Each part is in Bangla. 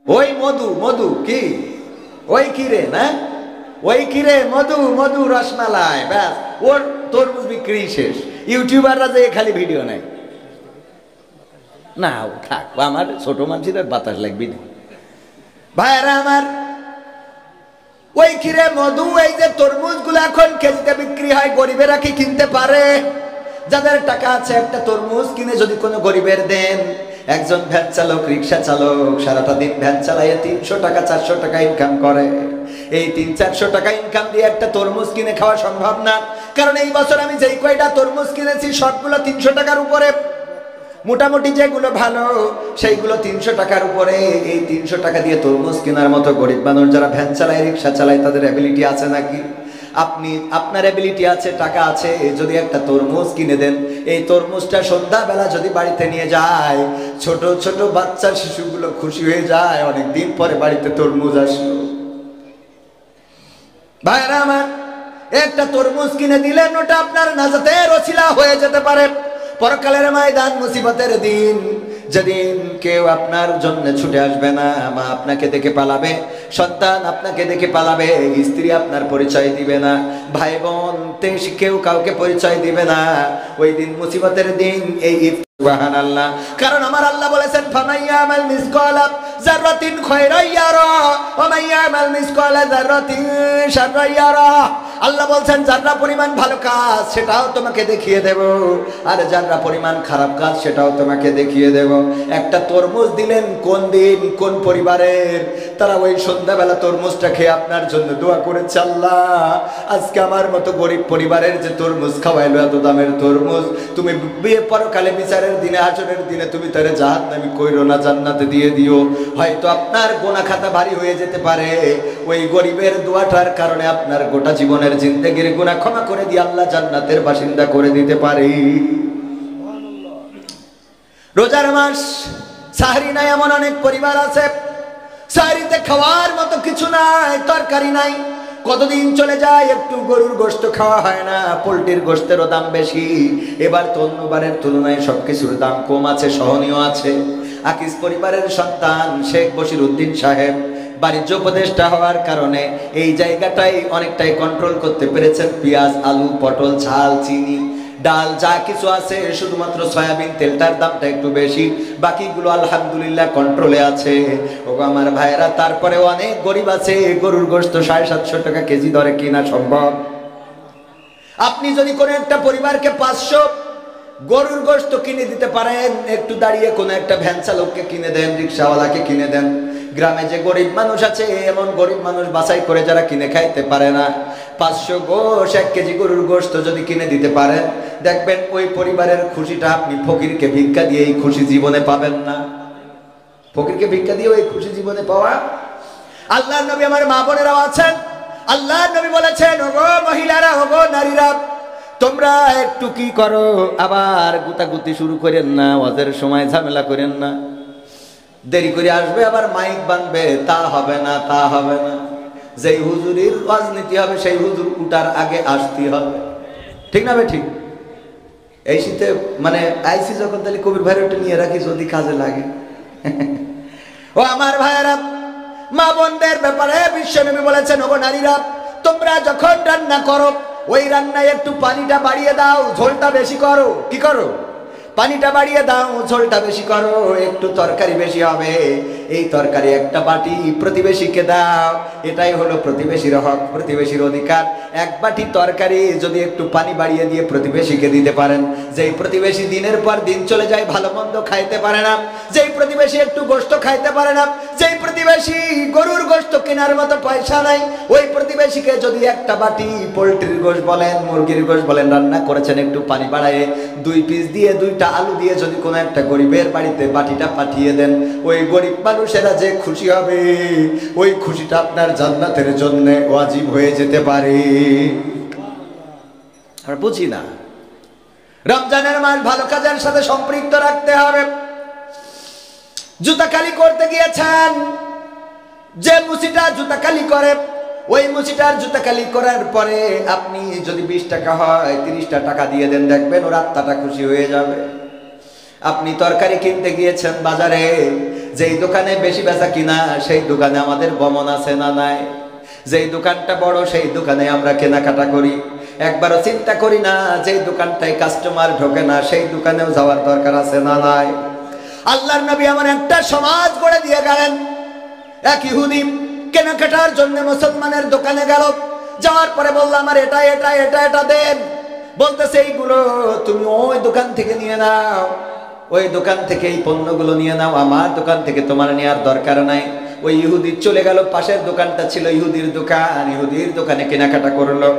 ওই মধু মধু কি ওই কিরে না ওই কিরে মধু মধু রসমালাই, ব্যাস ওর তরমুজ বিক্রি শেষ। ইউটিউবাররা যে খালি ভিডিও নেয় না, থাক আমার ছোট মানুষের বাতাস লাগবি না ভাইরা আমার। ওই কিরে মধু, এই যে তরমুজ গুলো এখন কেজিতে বিক্রি হয়, গরিবেরা কি কিনতে পারে? যাদের টাকা আছে একটা তরমুজ কিনে যদি কোনো গরিবের দেন, একজন ভ্যান চালক রিক্সা চালক সারাটা দিন ভ্যান চালাইয়ে 300 টাকা 400 টাকা ইনকাম করে। এই 300-400 টাকা ইনকাম দিয়ে একটা তরমুজ কিনে খাওয়া সম্ভব না, কারণ এই বছর আমি যেই কয়টা তরমুজ কিনেছি সবগুলো 300 টাকার উপরে। মোটামুটি যেগুলো ভালো সেইগুলো 300 টাকার উপরে। এই 300 টাকা দিয়ে তরমুজ কেনার মতো গরিব মানুষ যারা ভ্যান চালায় রিক্সা চালায় তাদের অ্যাবিলিটি আছে নাকি? আপনার অ্যাবিলিটি আছে, টাকা আছে, যদি একটা তরমুজ কিনে দেন, এই তরমুজটা সন্ধ্যাবেলা যদি বাড়িতে নিয়ে যায়, ছোট ছোট বাচ্চা শিশুগুলো খুশি হয়ে যায়, অনেকদিন পরে বাড়িতে তরমুজ আসলো। ভাইরা আমার, একটা তরমুজ কিনে দিলেন, ওটা আপনার নাজাতের ওসিলা হয়ে যেতে পারে। পরকালের ময়দান, মুসিবতের দিন, যেদিন কেউ আপনার জন্য ছুটে আসবে না, মা আপনাকে দেখে পালাবে, সন্তান আপনাকে দেখে পালাবে, স্ত্রী আপনার পরিচয় দিবে না, ভাই বোন কেউ কাউকে পরিচয় দিবে না, ওই দিন মুসিবতের দিন। এই সুবহানাল্লাহ, কারণ আমার আল্লাহ বলেছেন ফামাইয়ামাল মিসকালা যাররাতিন খায়রান ইয়ারা ওয়া মাইয়ামাল মিসকালা যাররাতিন শাররান ইয়ারা। আল্লাহ বলছেন যারা পরিমাণ ভালো কাজ সেটাও তোমাকে দেখিয়ে দেব, আর যারা পরিমাণ খারাপ কাজ সেটাও তোমাকে দেখিয়ে দেব। একটা তরমুজ দিলেন, কোন দিন কোন পরিবারের, তারা ওই সন্ধ্যাবেলা তরমুজটা খেয়ে আপনার জন্য দোয়া করেছে, আল্লাহ আজকে আমার মতো গরিব পরিবারের যে তরমুজ খাওয়াইলো, এত দামের তরমুজ, তুমি বিয়ে পরকালে বিচারের দিনে হাসরের দিনে তুমি তারে জাহান্নামী কইরো না, জান্নাতে দিয়ে দিও। হয়তো আপনার গুনাহ খাতা ভারী হয়ে যেতে পারে, ওই গরিবের দোয়াটার কারণে আপনার গোটা জীবনের জিন্দেগির গুনাহ ক্ষমা করে দিয়ে আল্লাহ জান্নাতের বাসিন্দা করে দিতে পারে। রোজার মাস, সাহরি নাই এমন অনেক পরিবার আছে, সাহরিতে খাওয়ার মতো কিছু নাই, তরকারি নাই, কতদিন চলে যায়, একটু গরুর গোশত খাওয়া হয় না, পোলট্রির গোশতেরও দাম বেশি। এবার তো অন্যবারের তুলনায় সবকিছুর দাম কম আছে, সহনীয় আছে। আকিস পরিবারের সন্তান শেখ বশির উদ্দিন সাহেব বাণিজ্য উপদেষ্টা হওয়ার কারণে এই জায়গাটাই অনেকটাই কন্ট্রোল করতে পেরেছেন। পেঁয়াজ, আলু, পটল, ঝাল, চিনি, ডাল যা কিছু আছে, শুধুমাত্র সয়াবিন তেলটার দামটা একটু বেশি, বাকিগুলো আলহামদুলিল্লাহ কন্ট্রোলে আছে। ও আমার ভাইরা, তারপরে অনেক গরিব আছে, গরুর গোশত 750 টাকা কেজি দরে কিনা সম্ভব। আপনি যদি কোনো একটা পরিবারকে 500 গরুর গোশত কিনে দিতে পারেন, একটু দাঁড়িয়ে কোনো একটা ভ্যান চালককে কিনে দেন, রিক্সাওয়ালাকে কিনে দেন। গ্রামে যে গরিব মানুষ আছে, এমন গরিব মানুষ বাছাই করে যারা কিনে খাইতে পারে না, 500 গোশ 1 কেজি গরুর গোশত যদি কিনে দিতে পারেন, দেখবেন ওই পরিবারের খুশিটা আপনি ফকিরকে ভিক্ষা দিয়ে এই খুশি জীবনে পাবেন না। ফকিরকে ভিক্ষা দিয়ে ওই খুশি জীবনে পাওয়া। আল্লাহর নবী, আমার মা বোনেরাও আছেন, আল্লাহর নবী বলেছেন, ওগো মহিলারা, ওগো নারীরা, তোমরা একটু কি করো, আবার গুতাগুতি শুরু করেন না, ওয়াজের সময় ঝামেলা করেন না, দেরি করে আসবে আবার মাইক বানবে, তা হবে না, তা হবে না। যেই হুজুরের রাজনীতি হবে সেই হুজুর উঠার আগে আসতে হবে, ঠিক না? ঠিক। এই শীতে মানে আইসি যখন, তাহলে কবির ভাইরাটা নিয়ে রাখি যদি কাজে লাগে। ও আমার ভাইয়েরা, মা বোনদের ব্যাপারে বিশ্বনবী বলেছেন, ওগো নারীরা, তোমরা যখন রান্না করো, ওই রান্নায় একটু পানিটা বাড়িয়ে দাও, ঝোলটা বেশি করো। কি করো? পানিটা বাড়িয়ে দাও, ঝোলটা বেশি করো, একটু তরকারি বেশি হবে। এই তরকারি একটা বাটি প্রতিবেশীকে দাও, এটাই হলো প্রতিবেশীর হক, প্রতিবেশীর অধিকার। এক বাটি তরকারি যদি একটু পানি বাড়িয়ে দিয়ে প্রতিবেশীকে দিতে পারেন, যেই প্রতিবেশী দিনের পর দিন চলে যায়, ভালো মন্দ খাইতে পারে না, যেই প্রতিবেশী একটু গোশত খাইতে পারে না, যেই প্রতিবেশী গরুর গোশত কেনার মতো পয়সা নাই, ওই প্রতিবেশীকে যদি একটা বাটি পোলট্রির গোশত বলেন, মুরগির গোশত বলেন রান্না করেছেন, একটু পানি বাড়ায় 2 পিস দিয়ে 2টা আলু দিয়ে যদি কোনো একটা গরিবের বাড়িতে বাটিটা পাঠিয়ে দেন, ওই গরিব মানুষেরা যে খুশি হবে, ওই খুশিটা আপনার জান্নাতের জন্য ওয়াজিব হয়ে যেতে পারে। আমরা বুঝি না, রমজানের মাস ভালো কাজের সাথে সম্পৃক্ত রাখতে হবে। জুতা কালি করতে গিয়েছেন, যে মুসিটা জুতা কালি করে, ওই মুসিটার জুতা কালি করার পরে আপনি যদি 20 টাকা হয় 30টা টাকা দিয়ে দেন, দেখবেন ওর আত্মাটা খুশি হয়ে যাবে। আপনি তরকারি কিনতে গিয়েছেন বাজারে, যেই দোকানে বেশি বেচা কিনা সেই দোকানে আমাদের গমন আছে না নাই? যেই দোকানটা বড় সেই দোকানে আমরা কেনাকাটা করি, একবারও চিন্তা করি না যেই দোকানটায় কাস্টমার ঢোকে না সেই দোকানেও যাওয়ার দরকার আছে না নাই? আল্লাহর নবী এমন একটা সমাজ গড়ে দিয়ে গেলেন, এক ইহুদি কেনাকাটার জন্য মুসলমানের দোকানে গেল, যাওয়ার পরে বলল আমার এটা এটা এটা এটা দেন। বলতেছে এইগুলো তুমি ওই দোকান থেকে নিয়ে নাও, ওই দোকান থেকে এই পণ্যগুলো নিয়ে নাও, আমার দোকান থেকে তোমার নেওয়ার দরকার নাই। ওই ইহুদি চলে গেল, পাশের দোকানটা ছিল ইহুদির দোকান, ইহুদির দোকানে কেনাকাটা করলো।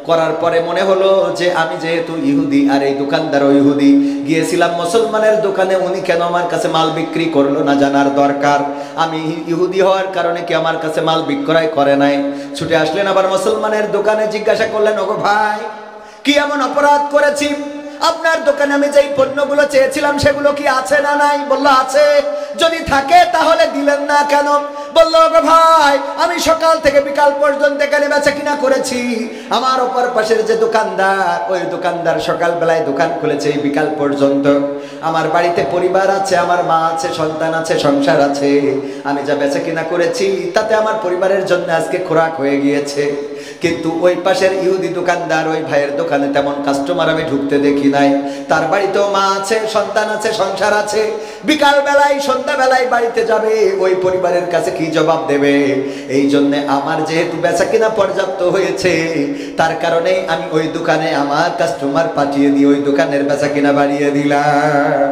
করার পরে মনে হলো যে আমি যেহেতু ইহুদি আর এই দোকানদারও ইহুদি, গিয়েছিলাম মুসলমানের দোকানে, উনি কেন আমার কাছে মাল বিক্রি করলো না জানার দরকার। আমি ইহুদি হওয়ার কারণে কি আমার কাছে মাল বিক্রয় করে নাই? ছুটে আসলেন আবার মুসলমানের দোকানে, জিজ্ঞাসা করলেন ওগো ভাই কি এমন অপরাধ করেছি? আপনার দোকানে আমি যেই পণ্যগুলো চেয়েছিলাম সেগুলো কি আছে না নাই? বললো আছে। যদি থাকে তাহলে দিলেন না কেন? বললো ওগো ভাই আমি সকাল থেকে বিকাল পর্যন্ত এখানে বেচা কিনা করেছি, আমার অপর পাশের যে দোকানদার ওই দোকানদার সকাল বেলায় দোকান খুলেছে এই বিকাল পর্যন্ত। আমার বাড়িতে পরিবার আছে, আমার মা আছে, সন্তান আছে, সংসার আছে, আমি যা বেচা কিনা করেছি তাতে আমার পরিবারের জন্য আজকে খোরাক হয়ে গিয়েছে। কিন্তু ওই পাশের ইহুদি দোকানদার ওই ভাইয়ের দোকানে তেমন কাস্টমার আমি ঢুকতে দেখি নাই। তার বাড়িতেও মা আছে, সন্তান আছে, সংসার আছে, বিকাল বেলায় সন্ধ্যা বেলায় বাড়িতে যাবে, ওই পরিবারের কাছে কি জবাব দেবে? এই জন্য আমার যেহেতু বেচা কিনা পর্যাপ্ত হয়েছে তার কারণে আমি ওই দোকানে আমার কাস্টমার পাঠিয়ে দিয়ে ওই দোকানের বেচা কিনা বাড়িয়ে দিলাম।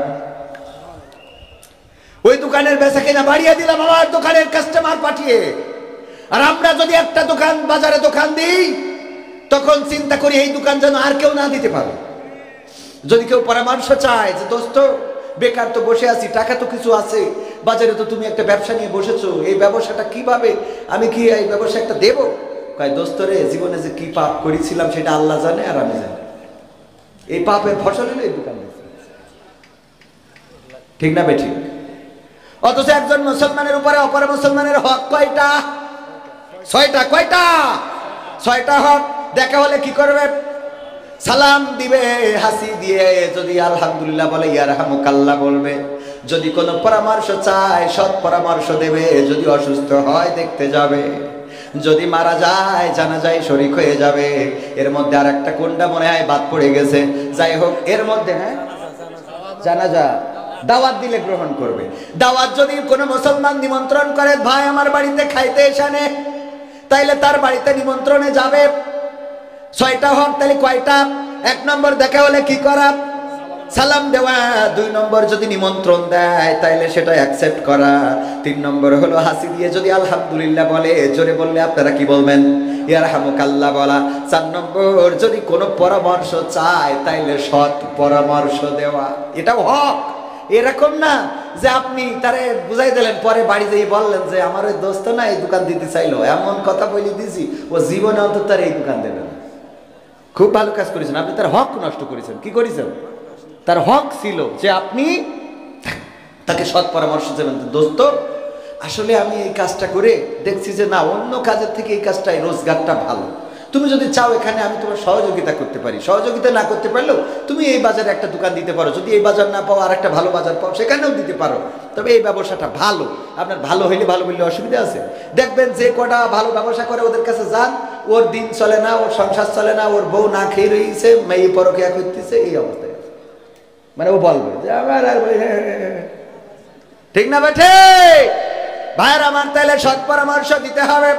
ওই দোকানের বেচা কিনা বাড়িয়ে দিলাম আমার দোকানের কাস্টমার পাঠিয়ে। আর আমরা যদি একটা দোকান বাজারে দোকান দিই তখন চিন্তা করি এই দোকান যেন আর কেউ না দিতে পারে। যদি কেউ পরামর্শ চায় যে দোস্ত বেকার তো বসে আছি, টাকা তো কিছু আছে, বাজারে তো তুমি একটা ব্যবসা নিয়ে বসেছো, এই ব্যবসাটা কিভাবে আমি কি এই ব্যবসা একটা দেবো? কয় দোস্ত রে জীবনে যে কি পাপ করেছিলাম সেটা আল্লাহ জানে আর আমি জানি, এই পাপের ফসল হলো এই দোকান। ঠিক না বে ঠিক? অথচ একজন মুসলমানের উপরে অপর মুসলমানের হক কয়টা? ছয়টা। কয়টা? ছয়টা হক। দেখা হলে কি করবে? সালাম দিবে, হাসি দিয়ে যদি আলহামদুলিল্লাহ বলে ইয়ারহামুকাল্লাহ বলবে। যদি কোনো পরামর্শ চায় সৎ পরামর্শ দেবে, যদি অসুস্থ হয় দেখতে যাবে, যদি মারা যায় জানাজায় শরীক হয়ে যাবে। এর মধ্যে আর একটা কোনটা মনে হয় বাদ পড়ে গেছে, যাই হোক এর মধ্যে হ্যাঁ জানাজা, দাওয়াত দিলে গ্রহণ করবে। দাওয়াত যদি কোনো মুসলমান নিমন্ত্রণ করে ভাই আমার বাড়িতে খাইতে এসানে, তাইলে তার বাড়িতে নিমন্ত্রণে যাবে। ছয়টা হক তাহলে কয়টা? এক নম্বর দেখা হলে কি করা? সালাম দেওয়া। দুই নম্বর যদি নিমন্ত্রণ দেয় তাইলে সেটা অ্যাকসেপ্ট করা। তিন নম্বর হলো হাসি দিয়ে যদি আলহামদুলিল্লাহ বলে, জোরে বললে আপনারা কি বলবেন? ইয়ারহামুকাল্লাহ বলা। চার নম্বর যদি কোনো পরামর্শ চায় তাইলে সৎ পরামর্শ দেওয়া। এটাও হক। এরকম না যে আপনি তারে বুঝাই দিলেন পরে বাড়ি যেয়ে বললেন যে আমার ওই দোস্ত না এই দোকান দিতে চাইলো, এমন কথা বলে দিয়েছি ও জীবনে অন্তত তার এই দোকান দেবে না। খুব ভালো কাজ করেছেন আপনি, তার হক নষ্ট করেছেন। কি করেছেন? তার হক ছিল যে আপনি তাকে সৎ পরামর্শ দেবেন, দোস্ত আসলে আমি এই কাজটা করে দেখছি যে না অন্য কাজের থেকে এই কাজটাই রোজগারটা ভালো, তুমি যদি চাও এখানে আমি তোমার সহযোগিতা করতে পারি। সহযোগিতা না করতে পারলেও তুমি এই বাজারে একটা দোকান দিতে পারো, যদি এই বাজার না পাও আর একটা ভালো বাজার পাও সেখানেও দিতে পারো, তবে এই ব্যবসাটা ভালো। আপনার ভালো হইলে ভালো বললে অসুবিধা আছে? দেখবেন যে কটা ভালো ব্যবসা করে ওদের কাছে যান, ওর দিন চলে না, ওর সংসার চলে না, ওর বউ না খেয়ে রয়েছে, মেয়ে পরকিয়া করতেছে, এই অবস্থায় মানে ও বলবে যে আমার আর ঠিক না বেঠে ভাইয়ের আমার, তাহলে সৎ পরামর্শ দিতে হবে।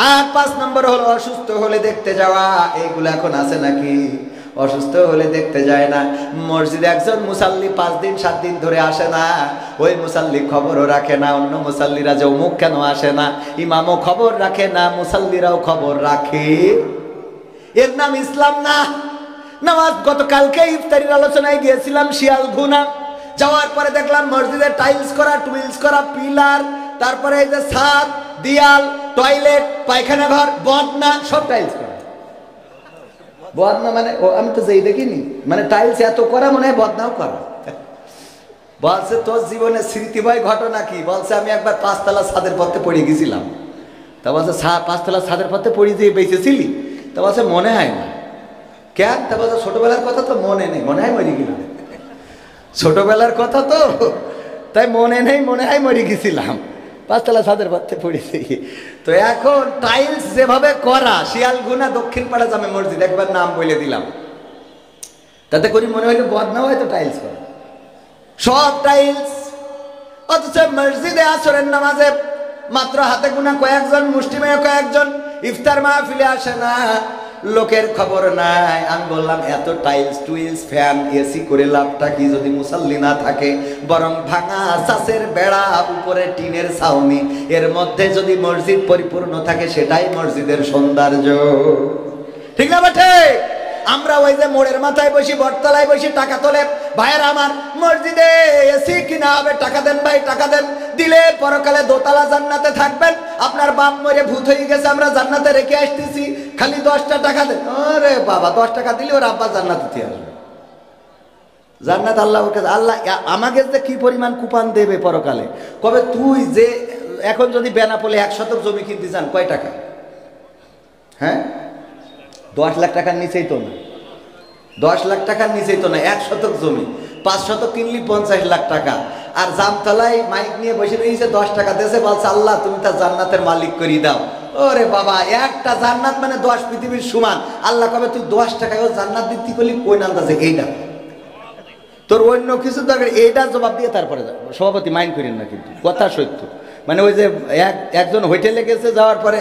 আর 5 নম্বর হলো অসুস্থ হলে দেখতে যাওয়া। এইগুলো এখন আছে নাকি? অসুস্থ হলে দেখতে যায় না। মসজিদে একজন মুসাল্লি 5 দিন 7 দিন ধরে আসে না, ওই মুসাল্লি খবরও রাখে না অন্য মুসাল্লিরা যে অমুক কেন আসে না। ইমামও খবর রাখে না, মুসাল্লিরাও খবর রাখে। এর নাম ইসলাম না। নামাজ গতকালকে ইফতারির আলোচনায় গিয়েছিলাম শিয়ালঘুনা, যাওয়ার পরে দেখলাম মসজিদে টাইলস করা, টুইলস করা, পিলার, তারপরে এই যে ছাদ, দেয়াল, টয়লেট, পায়খানা ঘর, বদনা সব টাইলস করা। বদনা মানে ও আমি তো যেই দেখিনি, মানে টাইলস এত করা মনে হয় বদনাও করা। বলছে তোর জীবনে স্মৃতিময় ঘটনা কি? বলছে আমি একবার 5 তলা ছাদের পথে পড়ে গেছিলাম। তা বলছে 5 তলা ছাদের পথে পড়ে যেয়ে বেঁচেছিলি? তা বলছে মনে হয় না। কেন? তা বলছে ছোটবেলার কথা তো মনে নেই, মনে হয় মরে গেলাম। ছোটবেলার কথা তো তাই মনে নেই, মনে হয় মরে গেছিলাম, 5 তলা ছাদের পথে পড়েছি। তো এখন টাইলস যেভাবে করা, শিয়ালগুনা দক্ষিণ পাড়া জামে মসজিদ, একবার নাম বলে দিলাম, তাতে করি মনে হইলো বদনাম হয়তো টাইলস করা, সব টাইলস। অথচ মসজিদে আসরের নামাজে মাত্র হাতে গোনা কয়েকজন, মুষ্টিমেয় কয়েকজন, ইফতার মাহফিলে আসে না, লোকের খবর নাই। আমি বললাম এত টাইলস টুইলস ফ্যান এসি করে লাভটা কি যদি মুসাল্লি না থাকে, বরং ভাঙা চাষের বেড়া, উপরে টিনের ছাউনি, এর মধ্যে যদি মসজিদ পরিপূর্ণ থাকে সেটাই মসজিদের সৌন্দর্য। ঠিক না বেঠে? আমরা ওই যে মোড়ের মাথায় বসি, বটতলায় বসি, টাকা তোলে, ভাইয়ের আমার মসজিদে এসি কিনা হবে, টাকা দেন ভাই, টাকা দেন, দিলে পরকালে দোতলা জান্নাতে থাকবেন। আপনার বাপ মরে ভূত হয়ে গেছে, আমরা জান্নাতে রেখে আসতেছি, খালি 10টা টাকা দেন। আরে বাবা, 10 টাকা দিলে ওর আব্বা জান্নাতে দিয়ে আসবে। জান্নাত আল্লাহ, আল্লাহ আমাকে যে কি পরিমাণ কুপান দেবে পরকালে। কবে তুই যে এখন যদি বেনাপোলে 1 শতক জমি কিনতে চান, কয় টাকা? হ্যাঁ, 10 লাখ টাকার নিচেই তো না, 10 লাখ টাকার নিচেই তো না। 1 শতক জমি 5 শতক কিনলি 50 লাখ টাকা। আর জামতলায় মাইক নিয়ে বসে রয়েছে, 10 টাকা দেশে বলছে আল্লাহ তুমি তার জান্নাতের মালিক করে দাও। ওরে বাবা, একটা জান্নাত মানে 10 পৃথিবীর সমান। আল্লাহ কবে তুই 10 টাকায় জান্নাত দিতে করলি, কোন আন্দাজে? এইটা তোর অন্য কিছু দরকার, এইটার জবাব দিয়ে তারপরে সভাপতি মাইন্ড করেন না, কিন্তু কথা সত্য। মানে ওই যে একজন হোটেলে গেছে, যাওয়ার পরে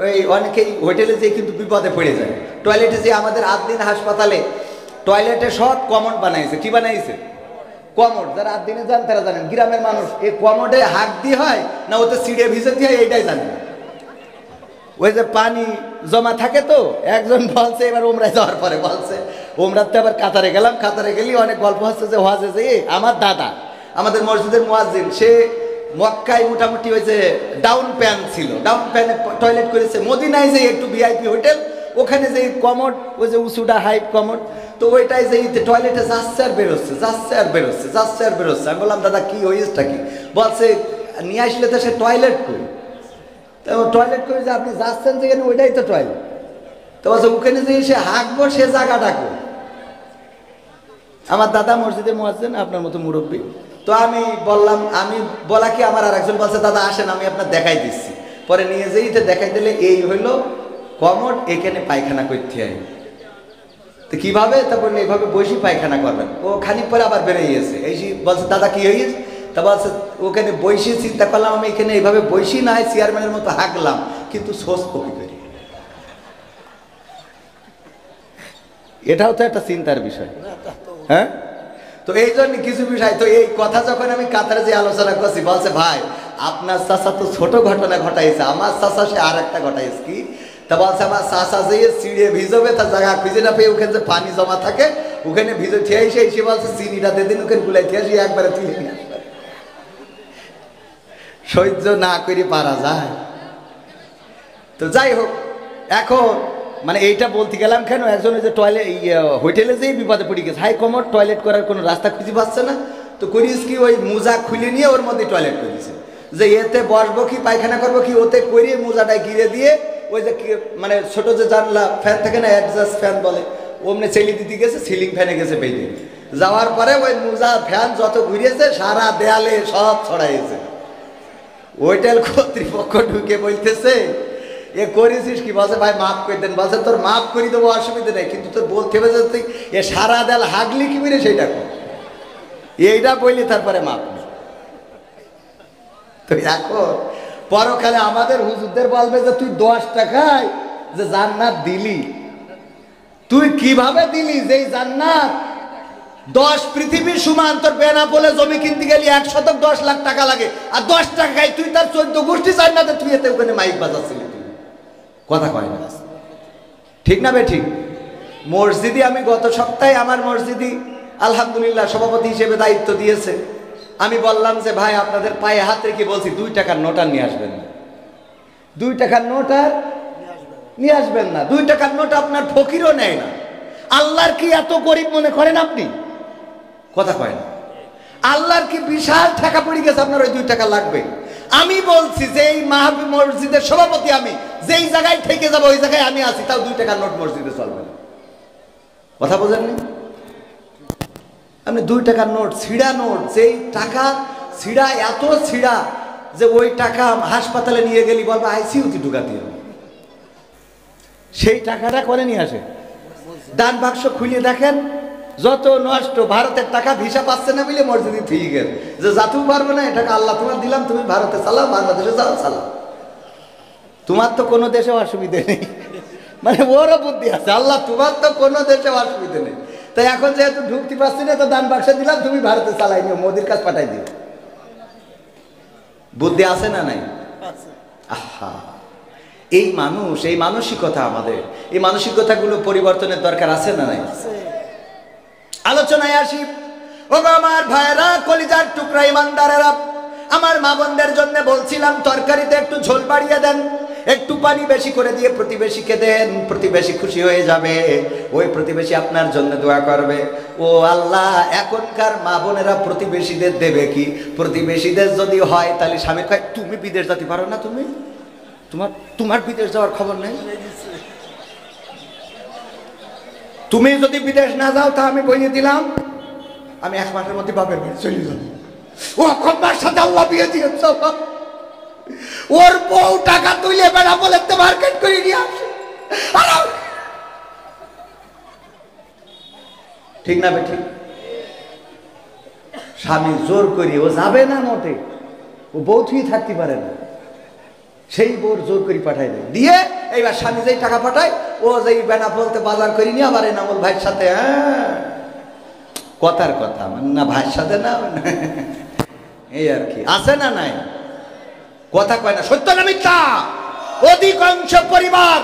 ওই অনেকেই হোটেলে যেয়ে কিন্তু বিপদে পড়ে যায়। টয়লেটে যে আমাদের আদ্দিন হাসপাতালে টয়লেটে সব কমোড বানাইছে। কি বানাইছে? কমোড। যারা আদ্দিনে যান তারা জানেন, গ্রামের মানুষ এই কমোডে হাত দিয়ে হয় না ওতে সিঁড়ে ভিজে দিয়ে হয়, এইটাই জানে। ওই যে পানি জমা থাকে, তো একজন বলছে এবার উমরায় যাওয়ার পরে বলছে, উমরাতে আবার কাতারে গেলাম, কাতারে গেলি অনেক গল্প হচ্ছে যে হজে যে আমার দাদা আমাদের মসজিদের মুয়াজ্জিন, সে মক্কায় মোটামুটি ওই যে ডাউন প্যান ছিল, ডাউন প্যানে টয়লেট করেছে। মদিনায় যে একটু ভিআইপি হোটেল, ওখানে যে কমোড, ওই যে উঁচুটা হাইট কমোড, তো ওইটাই যে টয়লেটে যাচ্ছে আর বেরোচ্ছে, যাচ্ছে আর বেরোচ্ছে, যাচ্ছে আর বেরোচ্ছে। আমি বললাম দাদা কি হয়েছেটা কি? বলছে নিয়ে আসলে তো সে টয়লেট করি। তো টয়লেট করে যে আপনি যাচ্ছেন যেখানে, ওইটাই তো টয়লেট। তো বলছে ওখানে যে সে হাঁকবো, সে জায়গা ডাকবো। আমার দাদা মসজিদের মুয়াজ্জিন, আপনার মতো মুরব্বী। তো আমি বললাম, আমি বলা কি, আমার আর একজন বলছে দাদা আসেন আমি আপনার দেখাই দিচ্ছি। পরে নিয়ে যেই দেখাই দিলে এই হইলো কমোড, এখানে পায়খানা করতে হয়। তো কিভাবে? তারপর এইভাবে বসি পায়খানা করবেন। ও খানিক পরে আবার বেরিয়ে গেছে, এই বলছে দাদা কি হয়েছে? তা বলছে ওখানে বসে চিন্তা করলাম, আমি এখানে এইভাবে বসি না, চেয়ারম্যানের মতো হাঁকলাম, কিন্তু সোস কপি করি। এটাও তো একটা চিন্তার বিষয়, হ্যাঁ? তো এই জন্য কিছু বিষয়, তো এই কথা যখন আমি কাতারে যে আলোচনা করছি, বলছে ভাই আপনার চাচা তো ছোট ঘটনা ঘটাইছে, আমার চাচা সে আর একটা ঘটাইছে। কি? তা বলছে আমার চাচা যে চিড়ে ভিজবে, তার জায়গা খুঁজে না পেয়ে ওখানে যে পানি জমা থাকে, ওখানে ভিজে ঠিয়ে এসে বলছে চিনিটা দিন, ওখানে গুলাই ঠিয়ে এসে একবারে তুলে নিয়ে আসবে। সহ্য না করে পারা যায়? তো যাই হোক, এখন মানে এইটা বলতে গেলাম কেন, একজন ওই যে টয়লেট হোটেলে যেই বিপদে পড়ে গেছে, হাই কমোড, টয়লেট করার কোনো রাস্তা খুঁজে পাচ্ছে না। তো করিস কি, ওই মোজা খুলে নিয়ে ওর মধ্যে টয়লেট করেছে, যে এতে বসবো কি পায়খানা করবো কি, ওতে করিয়ে মোজাটায় গিরে দিয়ে ওই যে মানে ছোট যে জানলা ফ্যান থাকে না, অ্যাডজাস্ট ফ্যান বলে, অমনি চেলি দিতে গেছে, সিলিং ফ্যানে গেছে বেঁধে। যাওয়ার পরে ওই মোজা ফ্যান যত ঘুরিয়েছে সারা দেয়ালে সব ছড়াইছে। হোটেল কর্তৃপক্ষ ঢুকে বলতেছে এ করেছিস কি? বলছে ভাই মাফ করে দেন। বলছে তোর মাফ করে দেবো, অসুবিধা নেই, কিন্তু তোর বলতে হবে যে তুই এ সারা দেয়াল হাগলি কি বেরে সেইটা কর, এইটা বললি তারপরে মাফ নেই। তো এখন পরকালে আমাদের হুজুরদের বলবে যে তুই 10 টাকায় যে জান্নাত দিলি, তুই কিভাবে দিলি? যেই জান্নাত 10 পৃথিবীর সমান, তোর বেনাপোলে জমি কিনতে গেলি 1 শতক 10 লাখ টাকা লাগে, আর 10 টাকায় তুই তার 14 গোষ্ঠী জান্নাতে, তুই এতে ওখানে মাইক বাজাচ্ছিলি। কথা কয় না, ঠিক না বে ঠিক? মসজিদে আমি গত সপ্তাহে আমার মসজিদে আলহামদুলিল্লাহ সভাপতি হিসেবে দায়িত্ব দিয়েছে। আমি বললাম যে ভাই আপনাদের পায়ে হাত রেখে বলছি 2 টাকার নোট আর নিয়ে আসবেন না, 2 টাকার নোট আর নিয়ে আসবেন না। 2 টাকার নোট আপনার ফকিরও নেয় না। আল্লাহর কি এত গরিব মনে করেন আপনি? কথা কয় না। আল্লাহর কি বিশাল টাকা পড়ে গেছে আপনার ওই 2 টাকা লাগবে? আমি বলছি যে এই মাহফিল মসজিদের সভাপতি, আমি যেই জায়গায় থেকে যাবো ওই জায়গায় আমি আছি, তাও 2 টাকার নোট মসজিদে চলবে না। কথা বোঝেননি? আপনি 2 টাকার নোট, ছিঁড়া নোট, যেই টাকা ছিড়া, এত ছিড়া যে ওই টাকা হাসপাতালে নিয়ে গেলি বলবা আইসিইউতে ঢুকাতে হবে। সেই টাকাটা করে নিয়ে আসে, দান বাক্স খুলে দেখেন যত নষ্ট। ভারতের টাকা ভিসা পাচ্ছে না বলে মসজিদে থেকে গেল যে যাতেও পারবে না, এটাকে আল্লাহ তোমার দিলাম, তুমি ভারতে চালাও, বাংলাদেশে যাও চালাও, তোমার তো কোনো দেশে অসুবিধে নেই। মানে ওরও বুদ্ধি আছে, আল্লাহ তোমার তো কোনো দেশে অসুবিধে নেই, তাই এখন যেহেতু ঢুকতে পারছি না তো দান বাক্স দিলাম, তুমি ভারতে চালাই নিও, মোদির কাছে পাঠাই দিও। বুদ্ধি আছে না নাই? আহা, এই মানুষ, এই মানসিকতা আমাদের, এই মানসিকতাগুলো পরিবর্তনের দরকার আছে না নাই? আলোচনায় আসি। ও আমার ভাইরা, কলিজার টুকরা ইমানদারেরা, আমার মা বোনদের জন্য বলছিলাম তরকারিতে একটু ঝোল বাড়িয়ে দেন, একটু পানি বেশি করে দিয়ে প্রতিবেশীকে দেন, প্রতিবেশী খুশি হয়ে যাবে, ওই প্রতিবেশী আপনার জন্য দোয়া করবে। ও আল্লাহ, এখনকার মা বোনেরা প্রতিবেশীদের দেবে কি? প্রতিবেশীদের যদি হয় তাহলে স্বামী কয় তুমি বিদেশ যেতে পারো না, তুমি তোমার বিদেশ যাওয়ার খবর নেই, তুমি যদি বিদেশ না যাও তা আমি বলে দিলাম আমি 1 মাসের মধ্যে বাপের বাড়ি চলে যাব। ও আপনার সাথে আল্লাহ বিয়ে দিয়েছ, ওর বউ টাকা তুলে বেড়া বলে মার্কেট করে নিয়ে আসে। ঠিক না বেঠিক? স্বামী জোর করি ও যাবে না মোটে, ও বউ থুই থাকতে পারে না, সেই বউর জোর করে পাঠাই দেয় দিয়ে। এইবার স্বামী যেই টাকা পাঠায়, ও যেই বেনা বলতে বাজার করি নিয়ে আবার এনামুল ভাইয়ের সাথে, হ্যাঁ কথার কথা না, ভাইয়ের সাথে না, এই আর কি, আছে না নাই? কথা কয় না, সত্য না মিথ্যা? অধিকাংশ পরিবার,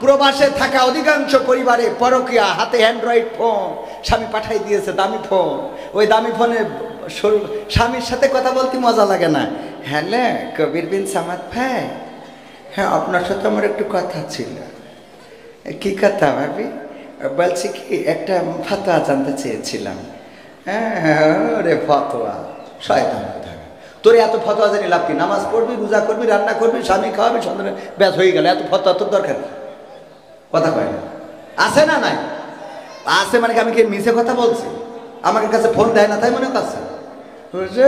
প্রবাসে থাকা অধিকাংশ পরিবারে পরকিয়া, হাতে অ্যান্ড্রয়েড ফোন, স্বামী পাঠাই দিয়েছে দামি ফোন, ওই দামি ফোনে স্বামীর সাথে কথা বলতে মজা লাগে না। হ্যালো কবির বিন সামাদ ভাই, হ্যাঁ আপনার সাথে আমার একটু কথা ছিল। কি কথা ভাবি? বলছি কি একটা ফতোয়া জানতে চেয়েছিলাম। হ্যাঁ রে ফতোয়া, শয়তান থাকে তোর, এত ফতোয়া জানি লাভ কি? নামাজ পড়বি, রোজা করবি, রান্না করবি, স্বামী খাওয়াবি, সন্তান ব্যাস হয়ে গেল, এত ফতোয়া তোর দরকার? কথা কয় না, আছে না নাই? আছে মানে আমি কি মিছে কথা বলছি? আমাকে কাছে ফোন দেয় না তাই মনে করছে? বুঝছে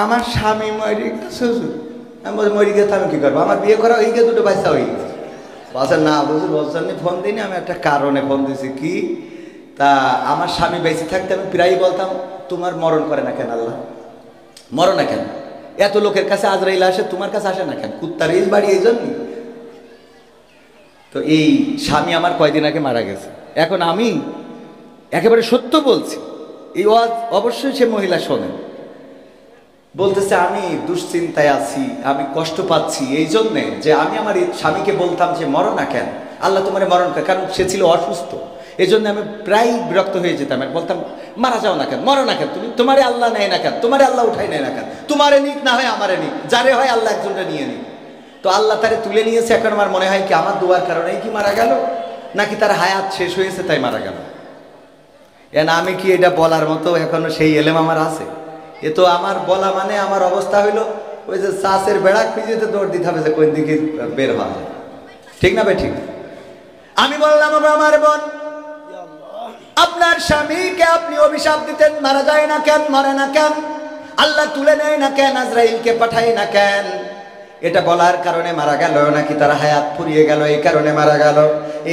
আমার স্বামী মরি গেছে, আমি বলছি মরি গেছে আমি কি করবো? আমার বিয়ে করা হয়ে গিয়ে 2টো বাচ্চা হয়ে গেছে। বলছে না বুঝুন বলছেন ফোন দিইনি, আমি একটা কারণে ফোন দিয়েছি। কি? তা আমার স্বামী বেঁচে থাকতে আমি প্রায়ই বলতাম তোমার মরণ করে না কেন আল্লাহ, মরো না কেন? এত লোকের কাছে আজরাইল আসে, তোমার কাছে আসে না কেন? কুত্তার ইজ বাড়ি এই জন্য। তো এই স্বামী আমার কয়দিন আগে মারা গেছে। এখন আমি একেবারে সত্য বলছি, এই অবশ্যই সে মহিলা শোনেন, বলতেছে আমি দুশ্চিন্তায় আছি, আমি কষ্ট পাচ্ছি এই জন্যে যে আমি আমার স্বামীকে বলতাম যে মরো না কেন আল্লাহ, তোমার মরণ কেন? কারণ সে ছিল অসুস্থ, এই জন্য আমি প্রায় বিরক্ত হয়ে যেতাম, বলতাম মারা যাও না কেন, মরো না কেন, তুমি তোমারে আল্লাহ নেয় না কেন, তোমারে আল্লাহ উঠাই নেয় না কেন, তোমারে নিক না হয় আমারে নিক, যারে হয় আল্লাহ একজনটা নিয়ে নিক। তো আল্লাহ তারে তুলে নিয়েছে। এখন আমার মনে হয় কি আমার দুয়ার কারণেই কি মারা গেল, নাকি তার হায়াত শেষ হয়েছে তাই মারা গেল? আমি কি এটা বলার মতো এখনো সেই এলেম আমার আছে? এ তো আমার বলা মানে আমার অবস্থা হইলো ওই যে চাষের বেড়া খুঁজেতে দৌড় দিতে হবে যে কোন দিকে বের হওয়া যায়। ঠিক না ভাই? ঠিক। আমি বললাম আমার বোন, আপনার স্বামীকে আপনি অভিশাপ দিতেন, মারা যায় না কেন, মরে না কেন, আল্লাহ তুলে নেয় না কেন, আজরাইলকে পাঠায় না কেন? এটা বলার কারণে মারা গেল নাকি তার হায়াত ফুরিয়ে গেল এই কারণে মারা গেল,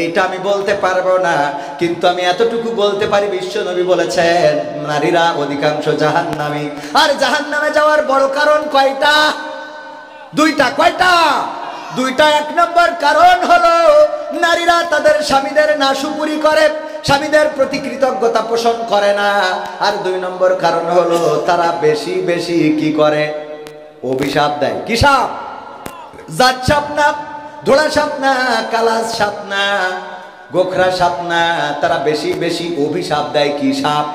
এইটা আমি বলতে পারবো না। কিন্তু আমি এতটুকু বলতে পারি, বিশ্ব নবী বলেছেন নারীরা অধিকাংশ জাহান্নামী। আর জাহান্নামে যাওয়ার বড় কারণ কয়টা? 2টা। কয়টা? 2টা। 1 নম্বর কারণ হলো নারীরা তাদের স্বামীদের নাশুকুরি করে, স্বামীদের প্রতি কৃতজ্ঞতা পোষণ করে না। আর 2 নম্বর কারণ হলো তারা বেশি বেশি কি করে? অভিশাপ দেয়। কি সাপ? জাত সাপ না, ধোড়া সাপ না, কালাস সাপ না, গোখরা সাপ না, তারা বেশি বেশি অভিশাপ দেয়। কি সাপ?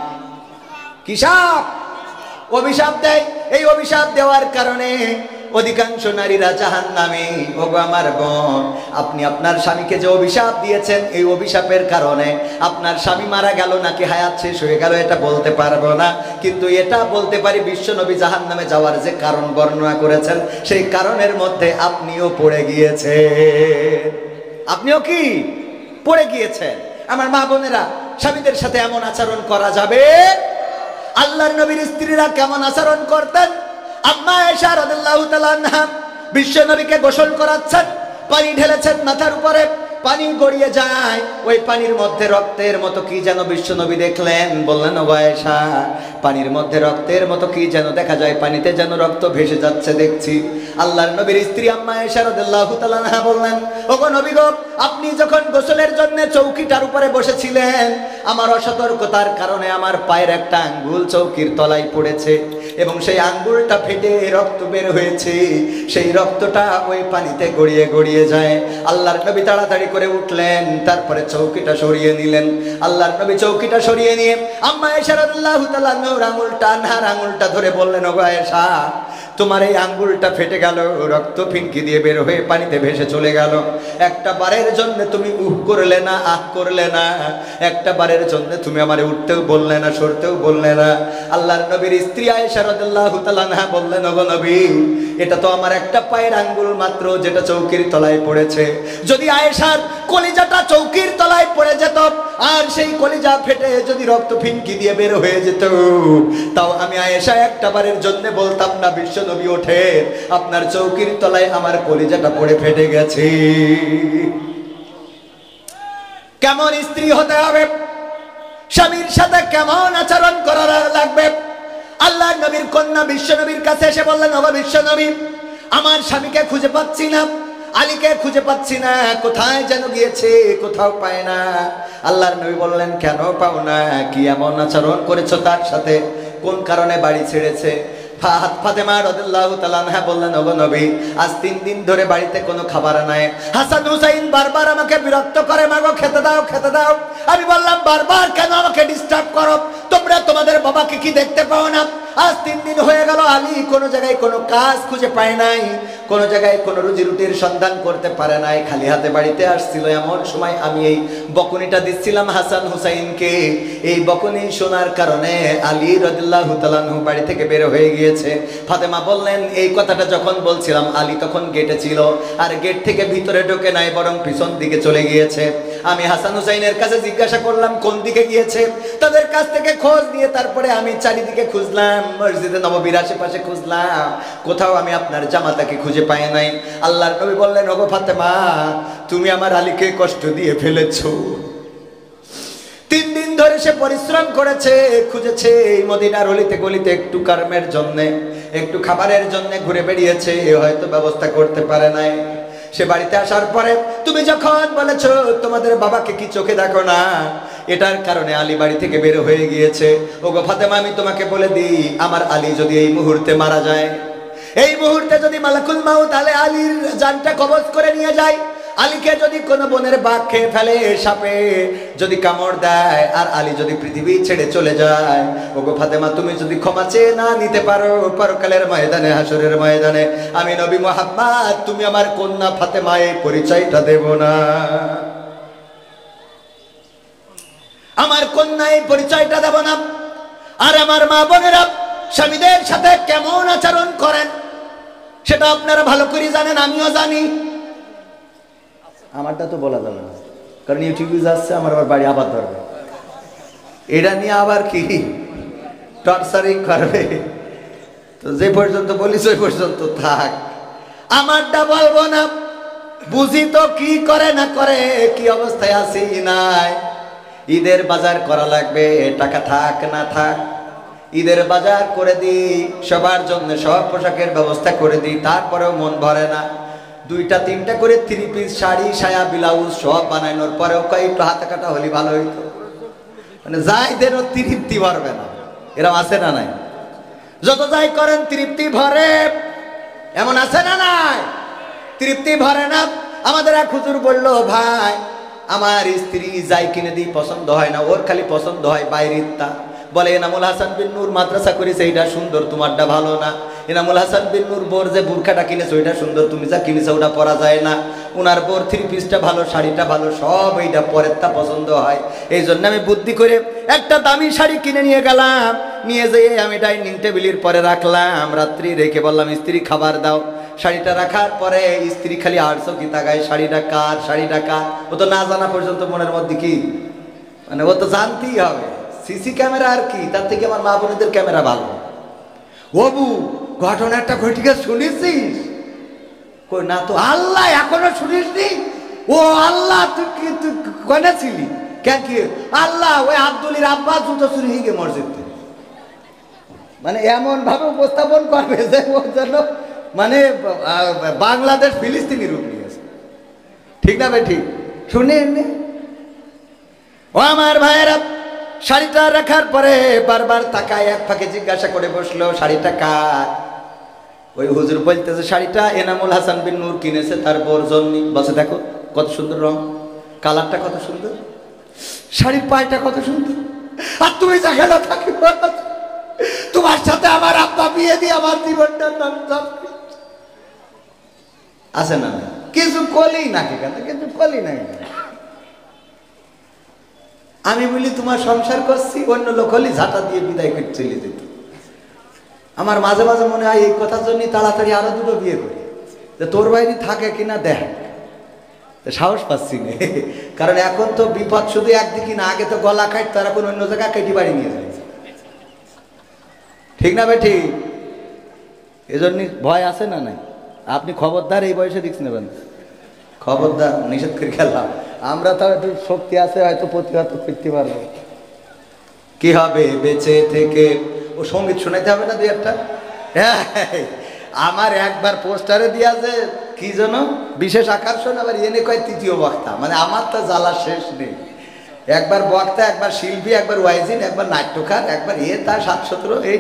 কি সাপ? অভিশাপ দেয়। এই অভিশাপ দেওয়ার কারণে অধিকাংশ নারীরা জাহান্নামী। ওগো আমার বোন, আপনি আপনার স্বামীকে যে অভিশাপ দিয়েছেন, এই অভিশাপের কারণে আপনার স্বামী মারা গেল নাকি হায়াত শেষ হয়ে গেল এটা বলতে পারবো না, কিন্তু এটা বলতে পারি বিশ্ব নবী জাহান্নামে যাওয়ার যে কারণ বর্ণনা করেছেন সেই কারণের মধ্যে আপনিও পড়ে গিয়েছেন। আপনিও কি পড়ে গিয়েছেন? আমার মা বোনেরা, স্বামীদের সাথে এমন আচরণ করা যাবে? আল্লাহর নবীর স্ত্রীরা কেমন আচরণ করতেন। আম্মা আয়েশা রাদিয়াল্লাহু তাআলা আনহা বিশ্ব নবীকে গোসল করাচ্ছেন, পানি ঢেলেছেন মাথার উপরে, পানি গড়িয়ে যায়, ওই পানির মধ্যে রক্তের মতো কি যেন বিশ্ব নবী দেখলেন। বললেন, ও আয়েশা, পানির মধ্যে রক্তের মতো কি যেন দেখা যায়, পানিতে যেন রক্ত ভেসে যাচ্ছে দেখছি। আল্লাহর নবীর স্ত্রী আম্মা আয়েশা রাদিয়াল্লাহু তাআলা আনহা বললেন, ওগো নবী গো, আপনি যখন গোসলের জন্য চৌকিটার উপরে বসেছিলেন, আমার অসতর্কতার কারণে আমার পায়ের একটা আঙ্গুল চৌকির তলায় পড়েছে এবং সেই আঙ্গুলটা ফেটে রক্ত বের হয়েছে। সেই রক্তটা ওই পানিতে গড়িয়ে গড়িয়ে যায়। আল্লাহর নবী তাড়াতাড়ি করে উঠলেন, তারপরে চৌকিটা সরিয়ে নিলেন। আল্লাহর নবী চৌকিটা সরিয়ে নিয়ে আম্মা আয়েশা রাদিয়াল্লাহু তাআলা আনহার আঙ্গুলটা, আনহার আঙ্গুলটা ধরে বললেন, ওগো আয়েশা, তোমার এই আঙ্গুলটা ফেটে গেল, রক্ত ফিনকি দিয়ে বের হয়ে পানিতে ভেসে চলে গেল। একটা বারের জন্য তুমি উহ করলে না, আহ করলে না, একটা বারের জন্য তুমি আমারে উঠতেও বললে না, সরতেও বললে না। আল্লাহর নবীর স্ত্রী আয়েশা রাদিয়াল্লাহু তাআলা আনহা বললেন, ওগো নবী, এটা তো আমার একটা পায়ের আঙ্গুল মাত্র, যেটা চৌকির তলায় পড়েছে। যদি আয়েশার কলিজাটা চৌকির তলায় পড়ে যেত আর সেই কলিজা ফেটে যদি রক্ত ফিনকি দিয়ে বের হয়ে যেত, তাও আমি আয়েশা একটা বারের জন্য বলতাম না, বিশ্ব নবী ওঠে, আপনার চৌকির তলায় আমার কলিজাটা পড়ে ফেটে গেছে। কেমন স্ত্রী হতে হবে, স্বামীর সাথে কেমন আচরণ করা লাগবে। আল্লাহর নবীর কন্যা বিশ্ব নবীর কাছে এসে বললেন, ওগো বিশ্ব নবী, আমার স্বামীকে খুঁজে পাচ্ছি না, আলীকে খুঁজে পাচ্ছি না, কোথায় যেন গিয়েছে, কোথাও পায় না। আল্লাহর নবী বললেন, কেন পাও না? কি এমন আচরণ করেছো তার সাথে? কোন কারণে বাড়ি ছেড়েছে? ফাতেমা রাদিয়াল্লাহু তাআলা আনহা বললেন, ওগো নবী, আজ 3 দিন ধরে বাড়িতে কোনো খাবার নাই। হাসান হুসাইন বারবার আমাকে বিরক্ত করে, মাগো খেতে দাও, খেতে দাও। আমি বললাম, বারবার কেন আমাকে ডিস্টার্ব করো? তোমরা তোমাদের বাবাকে কি দেখতে পাও না? আজ 3 দিন হয়ে গেল, আলী কোনো জায়গায় কোনো কাজ খুঁজে পায় নাই, কোনো জায়গায় কোনো রুজি রুটির সন্ধান করতে পারে নাই, খালি হাতে বাড়িতে আসছিল। এমন সময় আমি এই বকুনিটা দিচ্ছিলাম হাসান হুসাইনকে, এই বকুনি শোনার কারণে আলী রাদিয়াল্লাহু তাআলা আনহু বাড়ি থেকে বের হয়ে গিয়েছে। ফাতেমা বললেন, এই কথাটা যখন বলছিলাম, আলী তখন গেটে ছিল, আর গেট থেকে ভিতরে ঢোকে নাই, বরং পিছন দিকে চলে গিয়েছে। আমি হাসান হুসাইনের কাছে জিজ্ঞাসা করলাম কোন দিকে গিয়েছে। তাদের কাছ থেকে খোঁজ নিয়ে তারপরে আমি চারিদিকে খুঁজলাম, মসজিদে নববীর আশেপাশে খুঁজলাম, কোথাও আমি আপনার জামাতাকে খুঁজে পাই নাই। আল্লাহর নবী বললেন, ওগো ফাতেমা, তুমি আমার আলীকে কষ্ট দিয়ে ফেলেছো। 3 দিন ধরে সে পরিশ্রম করেছে, খুঁজেছে, এই মদিনার অলিতে গলিতে একটু কর্মের জন্য, একটু খাবারের জন্য ঘুরে বেরিয়েছে, হয়তো ব্যবস্থা করতে পারে নাই। সে বাড়িতে আসার পরে তুমি যখন বলেছো তোমাদের বাবাকে কি চোখে দেখো না, এটার কারণে আলী বাড়ি থেকে বের হয়ে গিয়েছে। ওগো ফাতেমা, আমি তোমাকে বলে দিই, আমার আলী যদি এই মুহূর্তে মারা যায়, এই মুহূর্তে যদি মালাকুল মাউত আলীর জানটা কবজ করে নিয়ে যায়, আলীকে যদি কোনো বনের বাঘ খেয়ে ফেলে, সাপে যদি কামড় দেয়, আর আলী যদি পৃথিবী ছেড়ে চলে যায়, ওগো ফাতেমা, তুমি যদি ক্ষমা চেয়ে না নিতে পারো পরকালের ময়দানে, হাসরের ময়দানে, আমি নবী মুহাম্মদ, তুমি আমার কন্যা ফাতেমা এই পরিচয়টা দেব না। আমার কন্যা এই পরিচয়টা দেব না। আর আমার মা বোনেরা স্বামীদের সাথে কেমন আচরণ করেন সেটা আপনারা ভালো করে জানেন, আমিও জানি। আমারটা তো বলা যাবে না, কারণ ইউটিউবে যাচ্ছে, আমার আবার বাড়ি আবার ধরবে, এটা নিয়ে আবার কি টর্চারিং করবে। তো যে পর্যন্ত বলিস ওই পর্যন্ত থাক, আমারটা বলবো না। বুঝি তো কি করে না করে, কি অবস্থায় আছি নাই। ঈদের বাজার করা লাগবে, টাকা থাক না থাক, ঈদের বাজার করে দিই, সবার জন্য সব পোশাকের ব্যবস্থা করে দিই, তারপরেও মন ভরে না। 2টা 3টা করে 3 পিস শাড়ি, সায়া, ব্লাউজ সব বানানোর পরেও একটু হাতে কাটা হলে ভালো হইতো। মানে যাই দেন তৃপ্তি ভরবে না, এরকম আছে না নাই? যত যাই করেন তৃপ্তি ভরে, এমন আছে না নাই? তৃপ্তি ভরে না। আমাদের এক হুজুর বললো, ভাই আমার স্ত্রী যাই কিনে দিই পছন্দ হয় না, ওর খালি পছন্দ হয় বাইরের তা। বলে, এনামুল হাসান বিন নূর মাদ্রাসা করেছে, এইটা সুন্দর, তোমারটা ভালো না। এনামুল হাসান বিন নূর বোর যে বুরখাটা কিনেছে ওইটা সুন্দর, তুমি যা কিনেছো ওটা পরা যায় না। ওনার বোর 3 পিসটা ভালো, শাড়িটা ভালো, সব এইটা পরেরটা পছন্দ হয়। এই জন্য আমি বুদ্ধি করে একটা দামি শাড়ি কিনে নিয়ে গেলাম, নিয়ে যেয়ে আমি ডাইনিং টেবিলের পরে রাখলাম। রাত্রি রেখে বললাম, স্ত্রী খাবার দাও। শাড়িটা রাখার পরে স্ত্রী খালি আড়ছো কি তাকায়, শাড়িটা কার, শাড়িটা কার। ও তো না জানা পর্যন্ত মনের মধ্যে কি, মানে ও তো জানতেই হবে, সিসি ক্যামেরা আর কি, তার থেকে আমার মা বোনেদের ক্যামেরা ভালো। ওবু ঘটনাটা ঘটিকে শুনেছিস? কই না তো। আল্লাহ এখনো শুনিসনি? ও আল্লাহ তুই কি তুই কনে ছিলি? কেন কি আল্লাহ ওই আব্দুলির আব্বাস জুতো চুরি হয়ে গিয়ে মসজিদে। মানে এমন ভাবে উপস্থাপন করবে যে ওর জন্য মানে বাংলাদেশ ফিলিস্তিনি রূপ নিয়েছে। ঠিক না ভাই? ঠিক শুনে ও আমার ভাইয়েরা, শাড়িটা রাখার পরে বারবার তাকায় এক ফাঁকে জিজ্ঞাসা করে বসলো শাড়িটা কার? ওই হুজুর বলতেছে শাড়িটা এনামুল হাসান বিন নূর কিনেছে তার বোর জন্য। বসে দেখো কত সুন্দর রং, কালারটা কত সুন্দর, শাড়ির পায়টা কত সুন্দর। আর তুমি যেখানে থাকি তোমার সাথে আমার আব্বা বিয়ে দিয়ে আমার জীবনটা আছে না? কিছু কলি না, কিছু কলি নাই। আমি বলি তোমার সংসার করছি, অন্য লোক হলি ঝাঁটা দিয়ে বিদায় করে চলে যেত। আমার মাঝে মাঝে মনে হয় এই কথার জন্য তাড়াতাড়ি আরো দুটো বিয়ে করি, যে তোর বাইরে থাকে কিনা দেখ। সাহস পাচ্ছি না, কারণ এখন তো বিপদ শুধু একদিকে না, আগে তো গলা কাট তারা কোন অন্য জায়গায় কেটে বাড়ি নিয়ে যায়। ঠিক না ভাই? ঠিক। এজন্য ভয় আছে না নাই? আপনি খবরদার এই বয়সে রিস্ক নেবেন, খবরদার, নিষেধ করে গেলাম। আমরা তো একটু শক্তি আছে, হয়তো প্রতিহত করতে পারবো। কি হবে বেঁচে থেকে? ও সঙ্গীত শোনাইতে হবে না দুই একটা? আমার একবার পোস্টারে দিয়েছে কি যেন বিশেষ আকর্ষণ, আবার এনে কয় তৃতীয় বক্তা। মানে আমার তো জ্বালা শেষ নেই। একবার বক্তা, একবার শিল্পী, একবার ওয়াইজিন, একবার নাট্যকার, একবার তার 7-17 এই